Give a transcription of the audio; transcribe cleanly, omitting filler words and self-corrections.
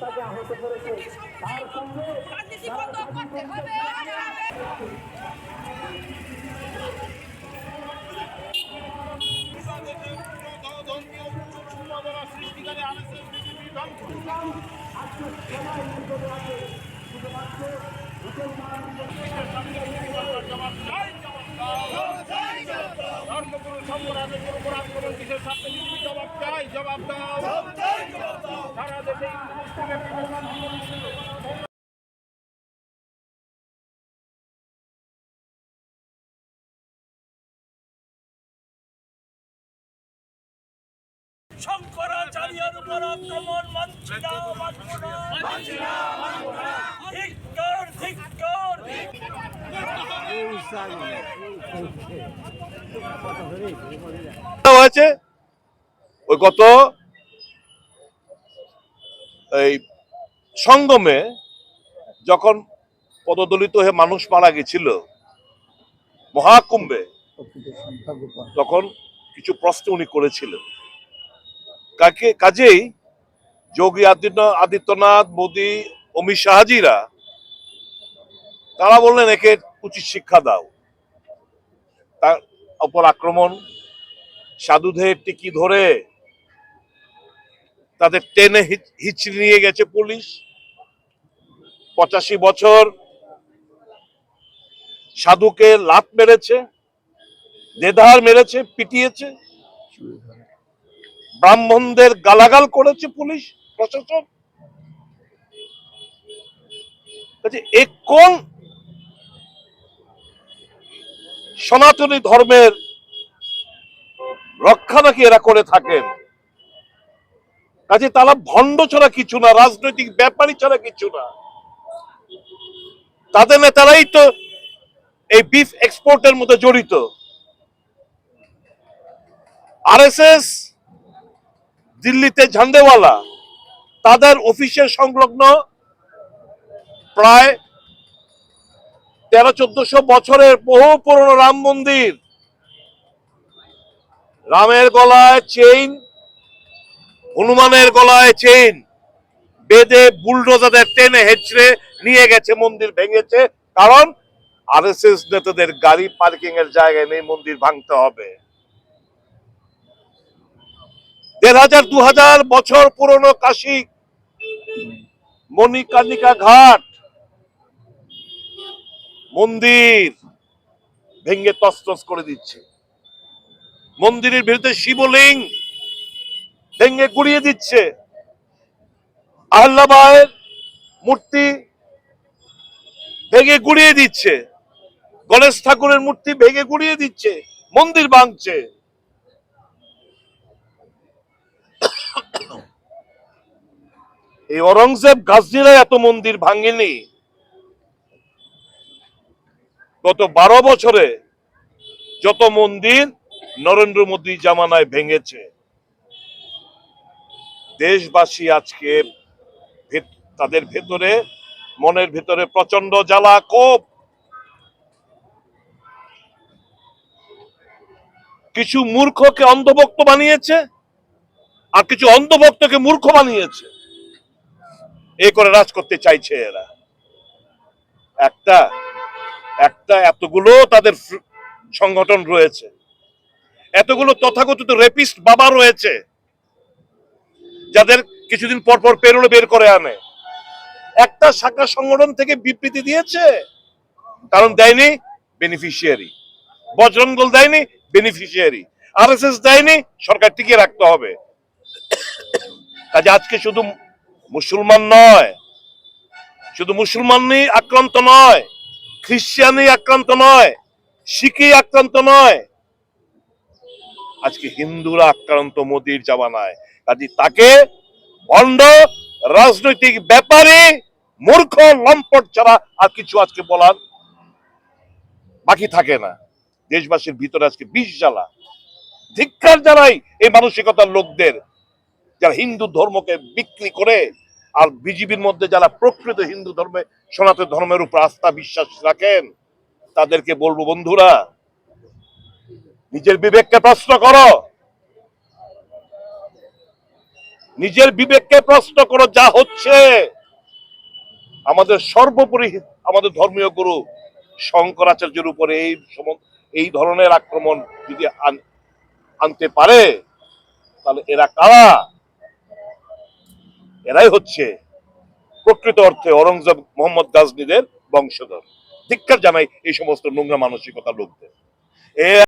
তাকে আহত করেছে তার সঙ্গে সৃষ্টিকারী আরএসএস বিজেপি আজকে সবাই বিপদে আছে শুধুমাত্র ধর্মগুরু সম্প্রদায়ের উপর আক্রমণ কিসের সাথে জবাব চাই, জবাব দাও। সারা দেশে শঙ্করাচার্যের উপর আক্রমণ মানছি না, মানব না। ধিক্কার, ধিক্কার। হয়েছে ওই গত এই সঙ্গমে যখন পদদলিত হয়ে মানুষ মারা গেছিল মহাকুম্ভে, তখন কিছু প্রশ্ন উনি করেছিলেন। কাজেই যোগী আদিত্যনাথ, মোদী, অমিত শাহজিরা তারা বললেন একে উচিত শিক্ষা দাও। তার উপর আক্রমণ, সাধুদের টিকি ধরে তাদের টেনে হিচড়ে নিয়ে গেছে পুলিশ। 85 বছর সাধুকে লাত মেরেছে, দেদার মেরেছে, পিটিয়েছে, ব্রাহ্মণদের গালাগাল করেছে পুলিশ প্রশাসন। এ কোন সনাতনী ধর্মের রক্ষা নাকি এরা করে থাকেন? কাজে তারা ভণ্ড ছাড়া কিছু না, রাজনৈতিক ব্যাপারী ছাড়া কিছু না। তাদের নেতারাই তো এই বিফ এক্সপোর্টের মধ্যে জড়িত। আরএসএস দিল্লিতে ঝান্ডেওয়ালা, তাদের অফিসের সংলগ্ন প্রায় 1300-1400 বছরের বহু পুরনো রাম মন্দির, রামের গলায় চেইন, হনুমানের গলায় চেইন বেঁধে বুলডোজারদের টেনে হেঁচড়ে নিয়ে গেছে, মন্দির ভেঙেছে। কারণ আরএসএস নেতাদের গাড়ি পার্কিং এর জায়গায় নেই, মন্দির ভাঙতে হবে। 1500-2000 বছর পুরনো কাশী মণিকর্ণিকা ঘাট মন্দির ভেঙে তছনছ করে দিচ্ছে। মন্দিরের বিরুদ্ধে শিবলিঙ্গ ভেঙে গুড়িয়ে দিচ্ছে। আহল্যাবাইয়ের মূর্তি ভেঙে গুড়িয়ে দিচ্ছে, গণেশ ঠাকুরের মূর্তি ভেঙে গুড়িয়ে দিচ্ছে, মন্দির ভাঙছে। এই অরঙ্গজেব গাজনীরা এত মন্দির ভাঙেনি। গত 12 বছরে যত মন্দির নরেন্দ্র মোদী জামানায় ভেঙেছে। দেশবাসী আজকে তাদের ভেতরে, মনের ভেতরে প্রচন্ড জ্বালা, ক্ষোভ। কিছু মূর্খকে অন্ধভক্ত বানিয়েছে, আর কিছু অন্ধভক্তকে মূর্খ বানিয়েছে। এ করে রাজ করতে চাইছে এরা। একটা এতগুলো তাদের সংগঠন রয়েছে, এতগুলো তথাকথিত রেপিস্ট বাবা রয়েছে, যাদের কিছুদিন পর পর পেরোলে বের করে আনে। একটা শাখা সংগঠন থেকে বিবৃতি দিয়েছে, কারণ দেয়নি বেনিফিশিয়ারি। বজরং দল দেয়নি বেনিফিশিয়ারি, আরএসএস দেয়নি, সরকার টিকিয়ে রাখতে হবে। কাজে আজকে শুধু মুসলমান নয়, শুধু মুসলমানই আক্রান্ত নয়, খ্রিস্টানই আক্রান্ত নয়, শিখই আক্রান্ত নয়, আজকে হিন্দুরা আক্রান্ত মোদীর জামানায়। কাজে তাকে ভণ্ড, রাজনৈতিক ব্যাপারে, মূর্খ, লম্পট ছাড়া আর কিছু আজকে বলার বাকি থাকে না। দেশবাসীর ভিতরে আজকে বিষ জ্বালা। ধিক্কার জানাই এই মানসিকতার লোকদের, যারা হিন্দু ধর্মকে বিক্রি করে আর বিজেপির মধ্যে যারা প্রকৃত হিন্দু ধর্মে সনাতন ধর্মের উপর আস্থা বিশ্বাস রাখেন তাদেরকে বলবো, বন্ধুরা, নিজের বিবেককে প্রশ্ন করো, নিজের বিবেককে প্রশ্ন করো। যা হচ্ছে, আমাদের সর্বোপরি আমাদের ধর্মীয় গুরু শঙ্করাচার্যের উপরে এই ধরনের আক্রমণ যদি আনতে পারে, তাহলে এরা কারা? এরাই হচ্ছে প্রকৃত অর্থে অরঙ্গজেব মোহাম্মদ গাজনীদের বংশধর। ধিক্কার জানাই এই সমস্ত নোংরা মানসিকতা লোকদের।